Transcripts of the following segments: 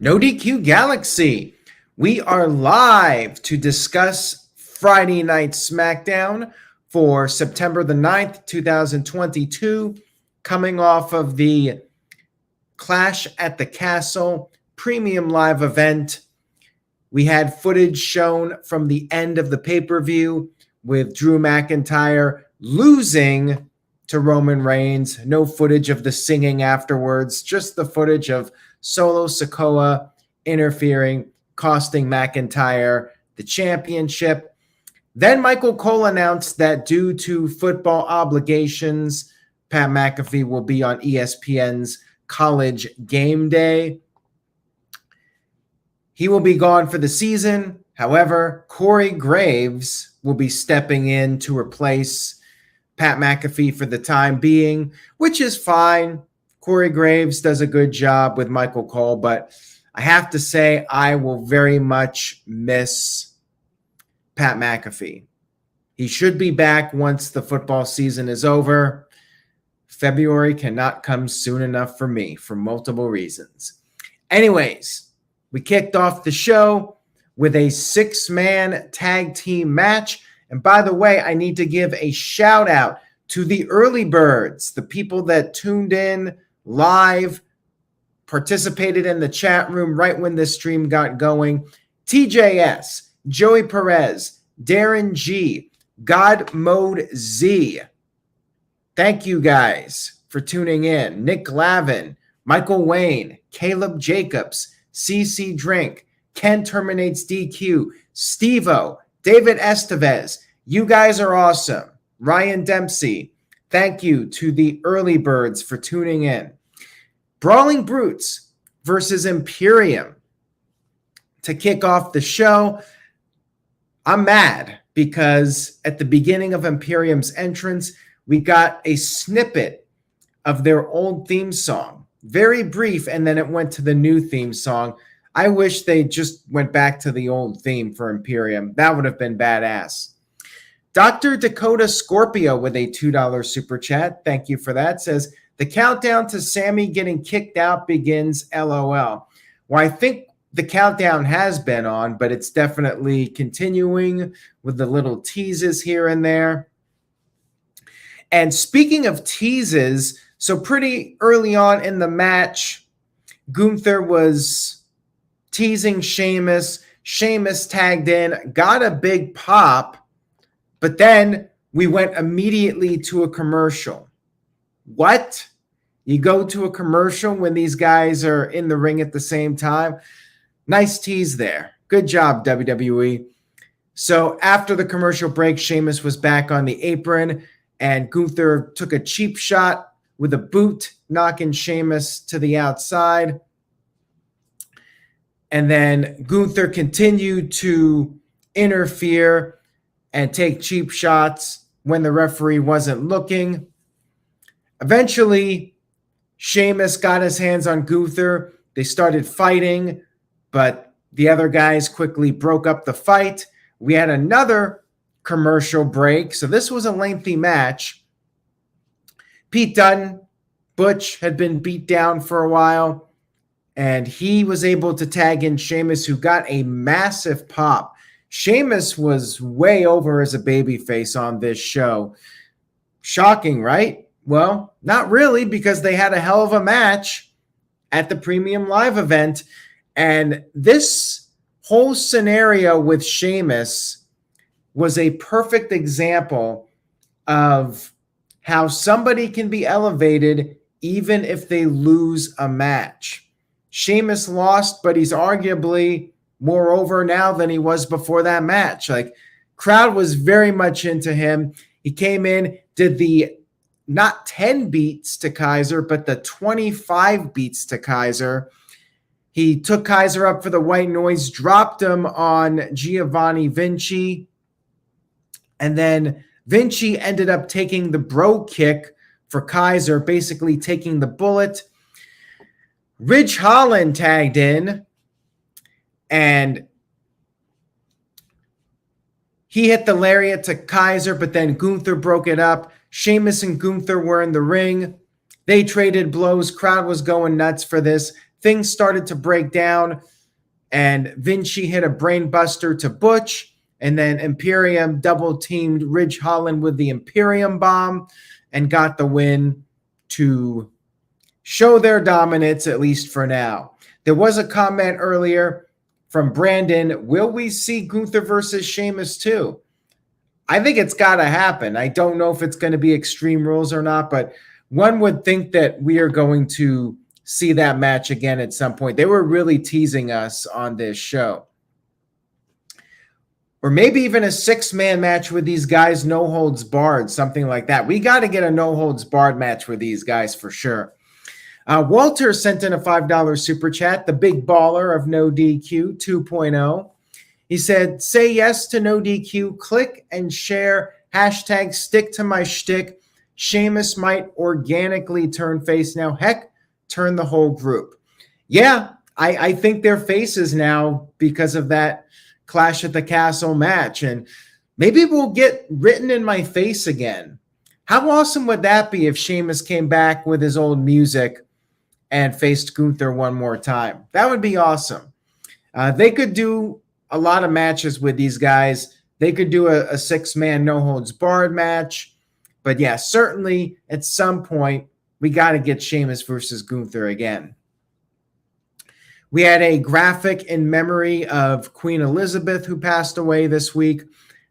No DQ Galaxy. We are live to discuss Friday Night Smackdown for September the 9th, 2022, coming off of the Clash at the Castle premium live event. We had footage shown from the end of the pay-per-view with Drew McIntyre losing to Roman Reigns. No footage of the singing afterwards, just the footage of Solo Sikoa interfering, costing McIntyre the championship. Then Michael Cole announced that due to football obligations, Pat McAfee will be on ESPN's College Game Day. He will be gone for the season. However, Corey Graves will be stepping in to replace Pat McAfee for the time being, which is fine. Corey Graves does a good job with Michael Cole, but I have to say I will very much miss Pat McAfee. He should be back once the football season is over. February cannot come soon enough for me for multiple reasons. Anyways, we kicked off the show with a 6-man tag team match. And by the way, I need to give a shout out to the early birds, the people that tuned in live, participated in the chat room right when this stream got going. TJS, Joey Perez, Darren G, God Mode Z. Thank you guys for tuning in. Nick Lavin, Michael Wayne, Caleb Jacobs, CC Drink, Ken Terminates DQ, Stevo, David Estevez. You guys are awesome. Ryan Dempsey, thank you to the early birds for tuning in. Brawling Brutes versus Imperium to kick off the show. I'm mad because at the beginning of Imperium's entrance, we got a snippet of their old theme song. Very brief, and then it went to the new theme song. I wish they just went back to the old theme for Imperium. That would have been badass. Dr. Dakota Scorpio with a $2 super chat. Thank you for that. Says, the countdown to Sammy getting kicked out begins, LOL. Well, I think the countdown has been on, but it's definitely continuing with the little teases here and there. And speaking of teases, so pretty early on in the match, Gunther was teasing Sheamus. Sheamus tagged in, got a big pop, but then we went immediately to a commercial. What? You go to a commercial when these guys are in the ring at the same time? Nice tease there. Good job, WWE. So after the commercial break, Sheamus was back on the apron, and Gunther took a cheap shot with a boot, knocking Sheamus to the outside. And then Gunther continued to interfere and take cheap shots when the referee wasn't looking. Eventually, Sheamus got his hands on Gunther. They started fighting, but the other guys quickly broke up the fight. We had another commercial break, so this was a lengthy match. Pete Dunne, Butch, had been beat down for a while, and he was able to tag in Sheamus, who got a massive pop. Sheamus was way over as a babyface on this show. Shocking, right? Well, not really, because they had a hell of a match at the premium live event. And this whole scenario with Sheamus was a perfect example of how somebody can be elevated even if they lose a match. Sheamus lost, but he's arguably more over now than he was before that match. Like, crowd was very much into him. He came in, did the not 10 beats to Kaiser, but the 25 beats to Kaiser. He took Kaiser up for the white noise, dropped him on Giovanni Vinci, and then Vinci ended up taking the bro kick for Kaiser, basically taking the bullet. Ridge Holland tagged in, and he hit the lariat to Kaiser, but then Gunther broke it up. Sheamus and Gunther were in the ring. They traded blows. Crowd was going nuts for this. things started to break down, and Vinci hit a brain buster to Butch, and then Imperium double-teamed Ridge Holland with the Imperium bomb and got the win to show their dominance, at least for now. There was a comment earlier from Brandon, will we see Gunther versus Sheamus too? I think it's got to happen. I don't know if it's going to be Extreme Rules or not, but one would think that we are going to see that match again at some point. They were really teasing us on this show. Or maybe even a 6-man match with these guys, no holds barred, something like that. We got to get a no holds barred match with these guys for sure. Walter sent in a $5 super chat, the big baller of No DQ 2.0. He said, say yes to No DQ, click and share, hashtag stick to my shtick. Sheamus might organically turn face now. Heck, turn the whole group. Yeah, I think they're faces now because of that Clash at the Castle match. And maybe we'll get written in my face again. How awesome would that be if Sheamus came back with his old music and faced Gunther one more time? That would be awesome. They could do a lot of matches with these guys. They could do a 6-man no holds barred match. But yeah, certainly at some point, we got to get Sheamus versus Gunther again. We had a graphic in memory of Queen Elizabeth, who passed away this week.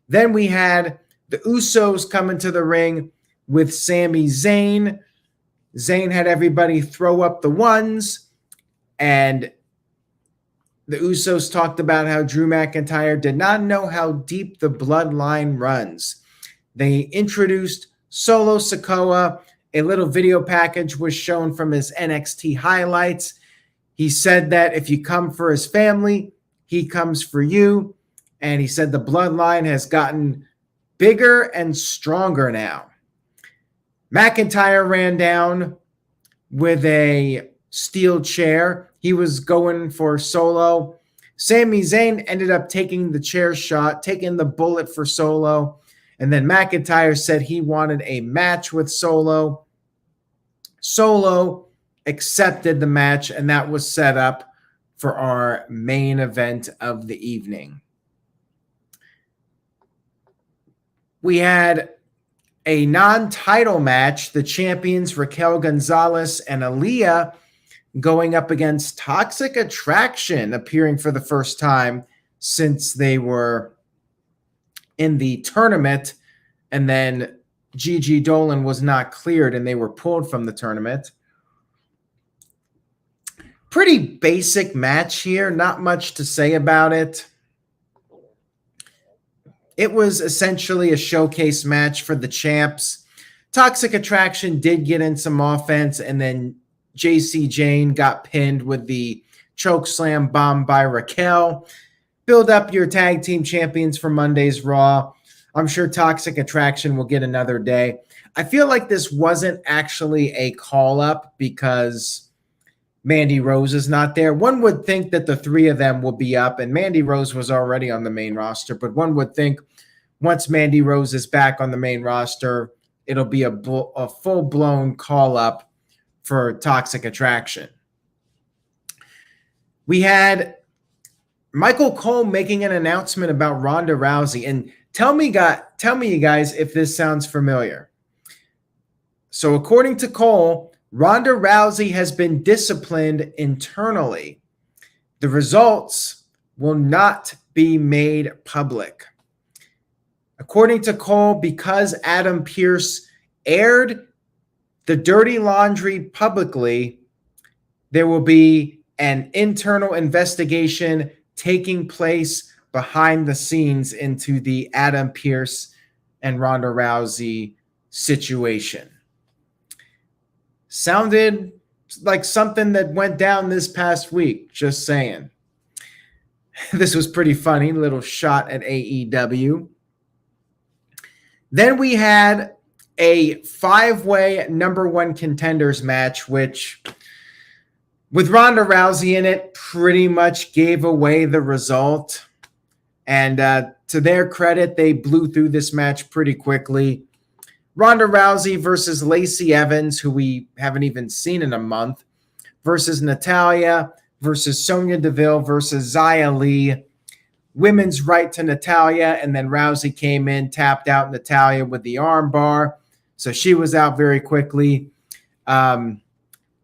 Then we had the Usos come into the ring with Sami Zayn. Zayn had everybody throw up the ones, and the Usos talked about how Drew McIntyre did not know how deep the bloodline runs. They introduced Solo Sikoa. A little video package was shown from his NXT highlights. He said that if you come for his family, he comes for you. And he said the bloodline has gotten bigger and stronger now. McIntyre ran down with a steel chair. He was going for Solo. Sami Zayn ended up taking the chair shot, taking the bullet for Solo. And then McIntyre said he wanted a match with Solo. Solo accepted the match, and that was set up for our main event of the evening. We had a non-title match, the champions Raquel Gonzalez and Aaliyah going up against Toxic Attraction, appearing for the first time since they were in the tournament, and then Gigi Dolan was not cleared and they were pulled from the tournament. Pretty basic match here, not much to say about it. It was essentially a showcase match for the champs. Toxic Attraction did get in some offense, and then JC Jane got pinned with the choke slam bomb by Raquel. Build up your tag team champions for Monday's Raw. I'm sure Toxic Attraction will get another day. I feel like this wasn't actually a call-up because Mandy Rose is not there. One would think that the three of them will be up, and Mandy Rose was already on the main roster, but one would think once Mandy Rose is back on the main roster, it'll be a full-blown call-up for Toxic Attraction. We had Michael Cole making an announcement about Ronda Rousey, and tell me you guys if this sounds familiar. So according to Cole, Ronda Rousey has been disciplined internally. The results will not be made public. According to Cole, because Adam Pearce aired the dirty laundry publicly, there will be an internal investigation taking place behind the scenes into the Adam Pearce and Ronda Rousey situation. Sounded like something that went down this past week, just saying. This was pretty funny, little shot at AEW. Then we had a 5-way number 1 contenders match, which with Ronda Rousey in it pretty much gave away the result. And to their credit, they blew through this match pretty quickly. Ronda Rousey versus Lacey Evans, who we haven't even seen in a month. versus Natalya versus Sonya Deville versus Xia Li. Women's right to Natalya, and then Rousey came in, tapped out Natalya with the arm bar. So she was out very quickly.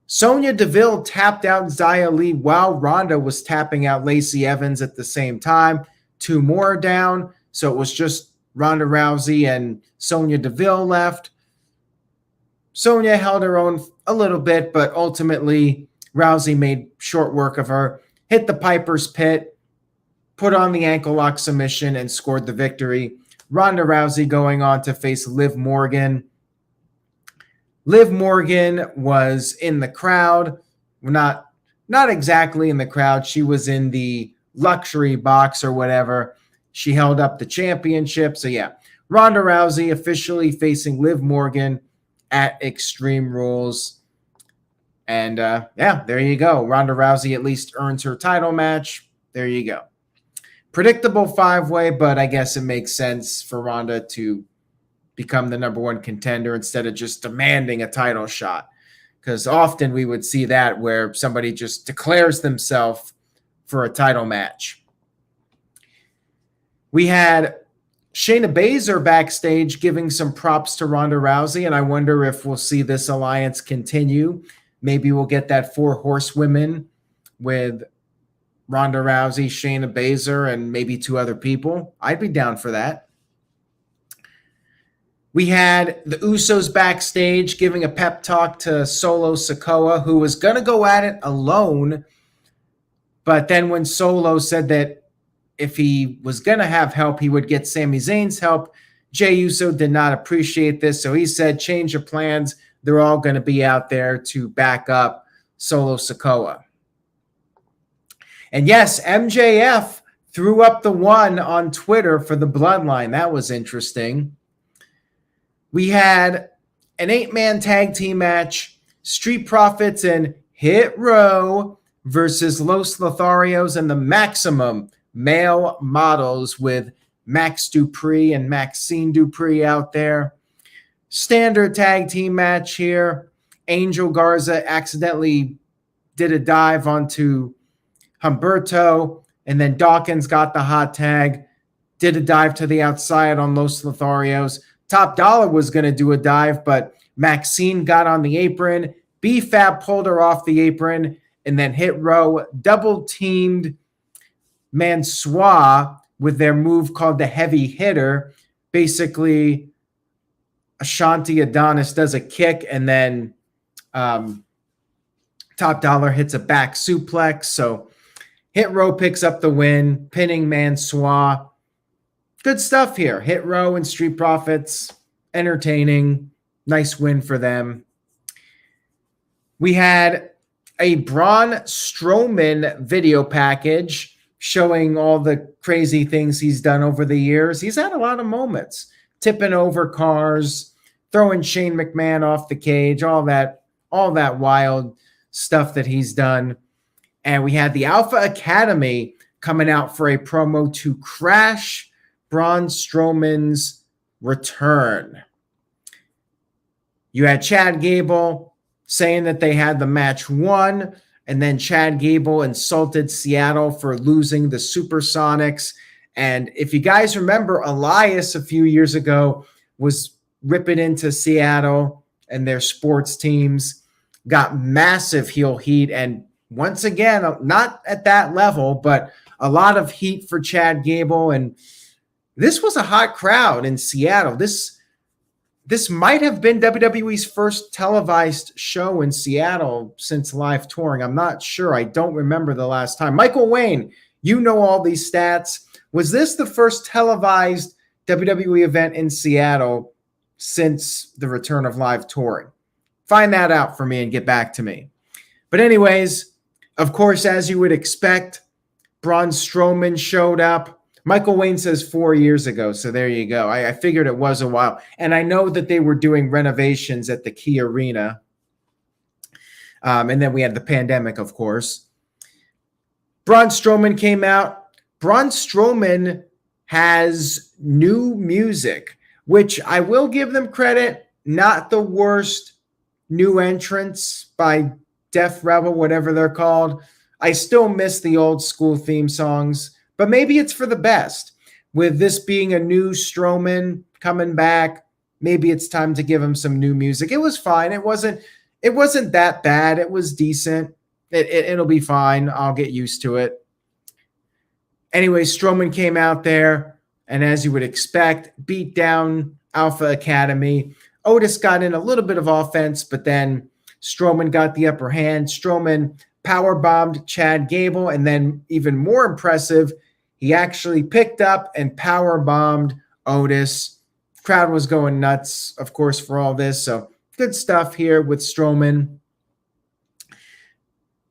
Sonya Deville tapped out Xia Li while Ronda was tapping out Lacey Evans at the same time. 2 more down. So it was just Ronda Rousey and Sonya Deville left. Sonya held her own a little bit, but ultimately Rousey made short work of her, hit the Piper's Pit, put on the ankle lock submission, and scored the victory. Ronda Rousey going on to face Liv Morgan. Liv Morgan was in the crowd. Not exactly in the crowd. She was in the luxury box or whatever. She held up the championship. So yeah, Ronda Rousey officially facing Liv Morgan at Extreme Rules. And yeah, there you go. Ronda Rousey at least earns her title match. There you go. Predictable 5-way, but I guess it makes sense for Ronda to become the number 1 contender instead of just demanding a title shot. Because often we would see that where somebody just declares themselves for a title match. We had Shayna Baszler backstage giving some props to Ronda Rousey, and I wonder if we'll see this alliance continue. Maybe we'll get that 4 horsewomen with Ronda Rousey, Shayna Baszler, and maybe 2 other people. I'd be down for that. We had the Usos backstage giving a pep talk to Solo Sikoa, who was going to go at it alone. But then when Solo said that if he was going to have help, he would get Sami Zayn's help, Jey Uso did not appreciate this. So he said, change your plans. They're all going to be out there to back up Solo Sikoa. And yes, MJF threw up the 1 on Twitter for the Bloodline. That was interesting. We had an 8-man tag team match, Street Profits and Hit Row versus Los Lotharios and the Maximum Male Models with Max Dupree and Maxine Dupree out there. Standard tag team match here. Angel Garza accidentally did a dive onto Humberto, and then Dawkins got the hot tag, did a dive to the outside on Los Lotharios. Top Dollar was going to do a dive, but Maxine got on the apron. B-Fab pulled her off the apron, and then Hit Row double-teamed Mansoor with their move called the Heavy Hitter. Basically, Ashanti Adonis does a kick, and then Top Dollar hits a back suplex. So Hit Row picks up the win, pinning Mansoor. Good stuff here. Hit Row and Street Profits, entertaining. Nice win for them. We had a Braun Strowman video package showing all the crazy things he's done over the years. He's had a lot of moments. Tipping over cars, throwing Shane McMahon off the cage, all that wild stuff that he's done. And we had the Alpha Academy coming out for a promo to crash Braun Strowman's return. You had Chad Gable saying that they had the match won, and then Chad Gable insulted Seattle for losing the Supersonics. And if you guys remember, Elias a few years ago was ripping into Seattle and their sports teams, got massive heel heat. And once again, not at that level, but a lot of heat for Chad Gable. And this was a hot crowd in Seattle. This might have been WWE's first televised show in Seattle since live touring. I'm not sure. I don't remember the last time. Michael Wayne, you know all these stats. Was this the first televised WWE event in Seattle since the return of live touring? Find that out for me and get back to me. But anyways, of course, as you would expect, Braun Strowman showed up. Michael Wayne says 4 years ago, so there you go. I figured it was a while. And I know that they were doing renovations at the Key Arena. And then we had the pandemic, of course. Braun Strowman came out. Braun Strowman has new music, which I will give them credit, not the worst new entrance by Death Rebel, whatever they're called. I still miss the old school theme songs, but maybe it's for the best. With this being a new Strowman coming back, maybe it's time to give him some new music. It was fine. It wasn't that bad. It was decent. It'll be fine. I'll get used to it. Anyway, Strowman came out there, and as you would expect, beat down Alpha Academy. Otis got in a little bit of offense, but then Strowman got the upper hand. Strowman powerbombed Chad Gable, and then even more impressive, he actually picked up and powerbombed Otis. Crowd was going nuts, of course, for all this. So good stuff here with Strowman.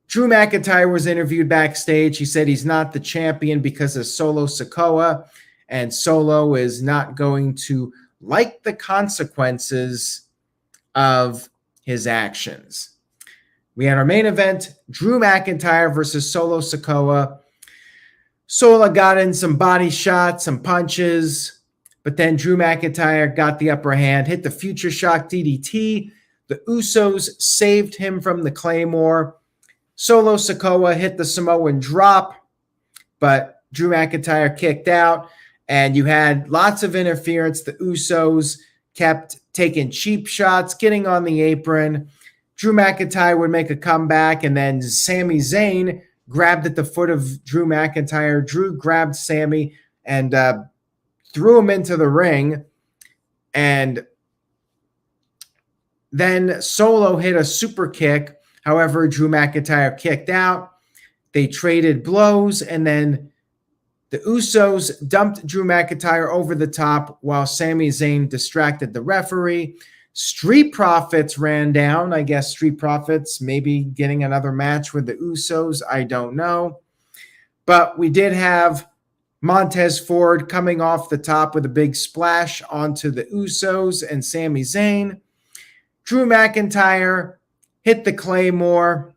Drew McIntyre was interviewed backstage. He said he's not the champion because of Solo Sikoa, and Solo is not going to like the consequences of his actions. We had our main event, Drew McIntyre versus Solo Sikoa. Solo got in some body shots, some punches, but then Drew McIntyre got the upper hand, hit the Future Shock DDT. The Usos saved him from the Claymore. Solo Sikoa hit the Samoan drop, but Drew McIntyre kicked out, and you had lots of interference. The Usos kept taking cheap shots, getting on the apron. Drew McIntyre would make a comeback, and then Sami Zayn grabbed at the foot of Drew McIntyre. Drew grabbed Sami and threw him into the ring, and then Solo hit a super kick. However, Drew McIntyre kicked out. They traded blows, and then the Usos dumped Drew McIntyre over the top while Sami Zayn distracted the referee. Street Profits ran down. I guess Street Profits maybe getting another match with the Usos. I don't know. But we did have Montez Ford coming off the top with a big splash onto the Usos and Sami Zayn. Drew McIntyre hit the Claymore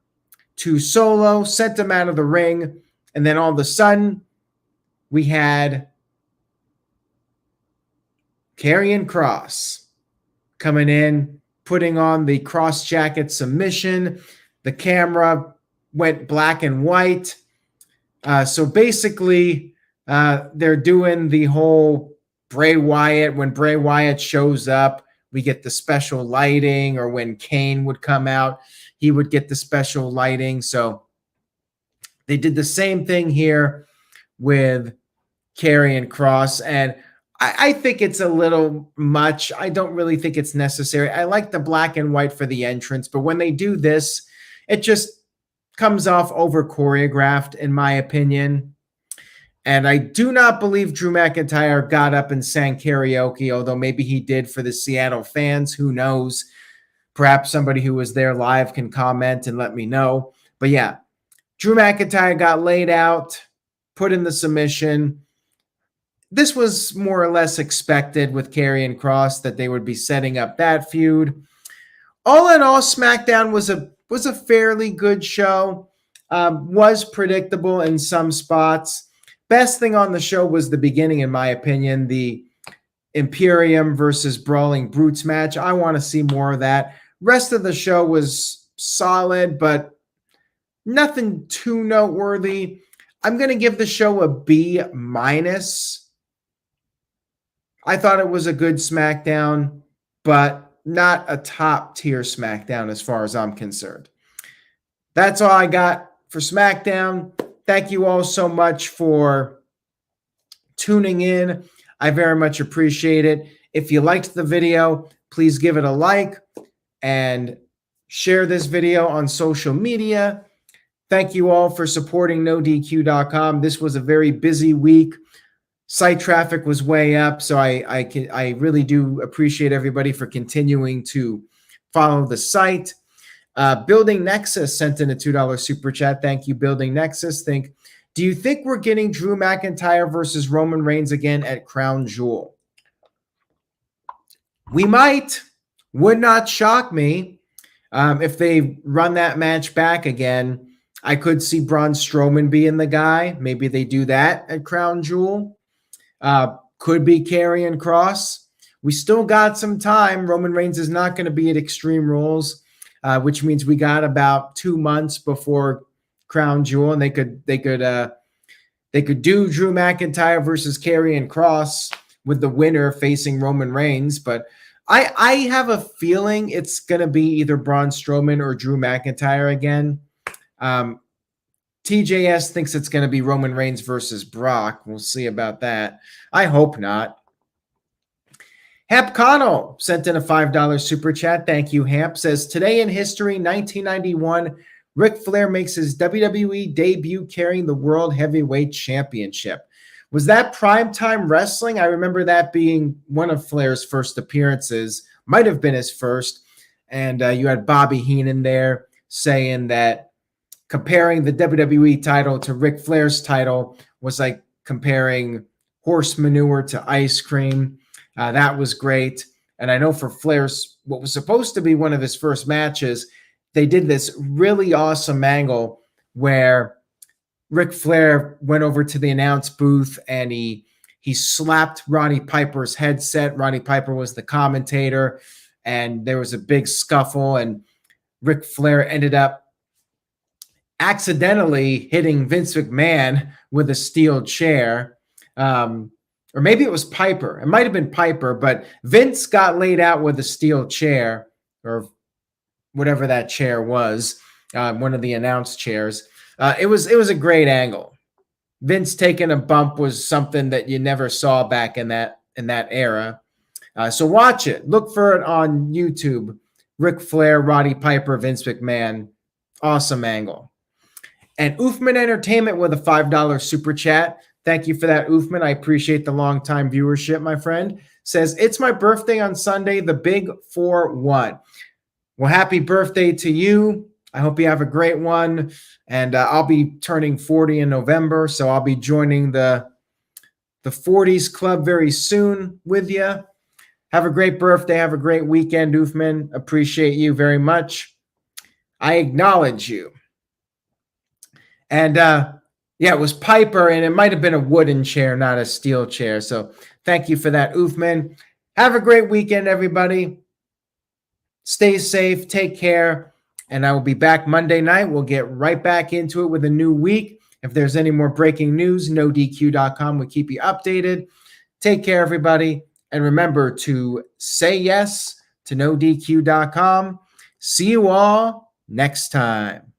to Solo, sent him out of the ring, and then all of a sudden, we had Karrion Kross coming in, putting on the cross jacket submission. The camera went black and white. So basically, they're doing the whole Bray Wyatt. When Bray Wyatt shows up, we get the special lighting, or when Kane would come out, he would get the special lighting. So they did the same thing here with Karrion Kross, and I think it's a little much. I don't really think it's necessary. I like the black and white for the entrance, but when they do this, it just comes off over choreographed, in my opinion. And I do not believe Drew McIntyre got up and sang karaoke, although maybe he did for the Seattle fans. Who knows? Perhaps somebody who was there live can comment and let me know. But yeah, Drew McIntyre got laid out, put in the submission. This was more or less expected with Karrion Kross that they would be setting up that feud. All in all, SmackDown was a fairly good show. Was predictable in some spots. Best thing on the show was the beginning, in my opinion, the Imperium versus Brawling Brutes match. I want to see more of that. Rest of the show was solid, but nothing too noteworthy. I'm going to give the show a B-. I thought it was a good SmackDown, but not a top-tier SmackDown as far as I'm concerned. That's all I got for SmackDown. Thank you all so much for tuning in. I very much appreciate it. If you liked the video, please give it a like and share this video on social media. Thank you all for supporting NoDQ.com. This was a very busy week. Site traffic was way up, so I really do appreciate everybody for continuing to follow the site. Building Nexus sent in a $2 super chat. Thank you, Building Nexus. Do you think we're getting Drew McIntyre versus Roman Reigns again at Crown Jewel? We might. Would not shock me if they run that match back again. I could see Braun Strowman being the guy. Maybe they do that at Crown Jewel. Could be Karrion Kross. We still got some time. Roman Reigns is not going to be at Extreme Rules. which means we got about 2 months before Crown Jewel, and they could do Drew McIntyre versus Karrion Kross with the winner facing Roman Reigns. But I have a feeling it's going to be either Braun Strowman or Drew McIntyre again. TJS thinks it's going to be Roman Reigns versus Brock. We'll see about that. I hope not. Hamp Connell sent in a $5 super chat. Thank you, Hamp. Says, today in history, 1991, Ric Flair makes his WWE debut carrying the World Heavyweight Championship. Was that primetime wrestling? I remember that being one of Flair's first appearances. Might have been his first. And you had Bobby Heenan there saying that comparing the WWE title to Ric Flair's title was like comparing horse manure to ice cream. That was great. And I know for Flair's, what was supposed to be one of his first matches, they did this really awesome angle where Ric Flair went over to the announce booth and he slapped Roddy Piper's headset. Roddy Piper was the commentator, and there was a big scuffle, and Ric Flair ended up accidentally hitting Vince McMahon with a steel chair. Or maybe it was Piper. It might have been Piper, but Vince got laid out with a steel chair, or whatever that chair was, one of the announce chairs. It was a great angle. Vince taking a bump was something that you never saw back in that era. So watch it. Look for it on YouTube. Ric Flair, Roddy Piper, Vince McMahon. Awesome angle. And Oofman Entertainment with a $5 super chat. Thank you for that, Oofman. I appreciate the long-time viewership, my friend. Says, it's my birthday on Sunday, the big 4-1. Well, happy birthday to you. I hope you have a great one. And I'll be turning 40 in November, so I'll be joining the 40s club very soon with you. Have a great birthday. Have a great weekend, Oofman. Appreciate you very much. I acknowledge you. And yeah, it was Piper, and it might have been a wooden chair, not a steel chair. So thank you for that, Oofman. Have a great weekend, everybody. Stay safe. Take care. And I will be back Monday night. We'll get right back into it with a new week. If there's any more breaking news, NoDQ.com will keep you updated. Take care, everybody. And remember to say yes to NoDQ.com. See you all next time.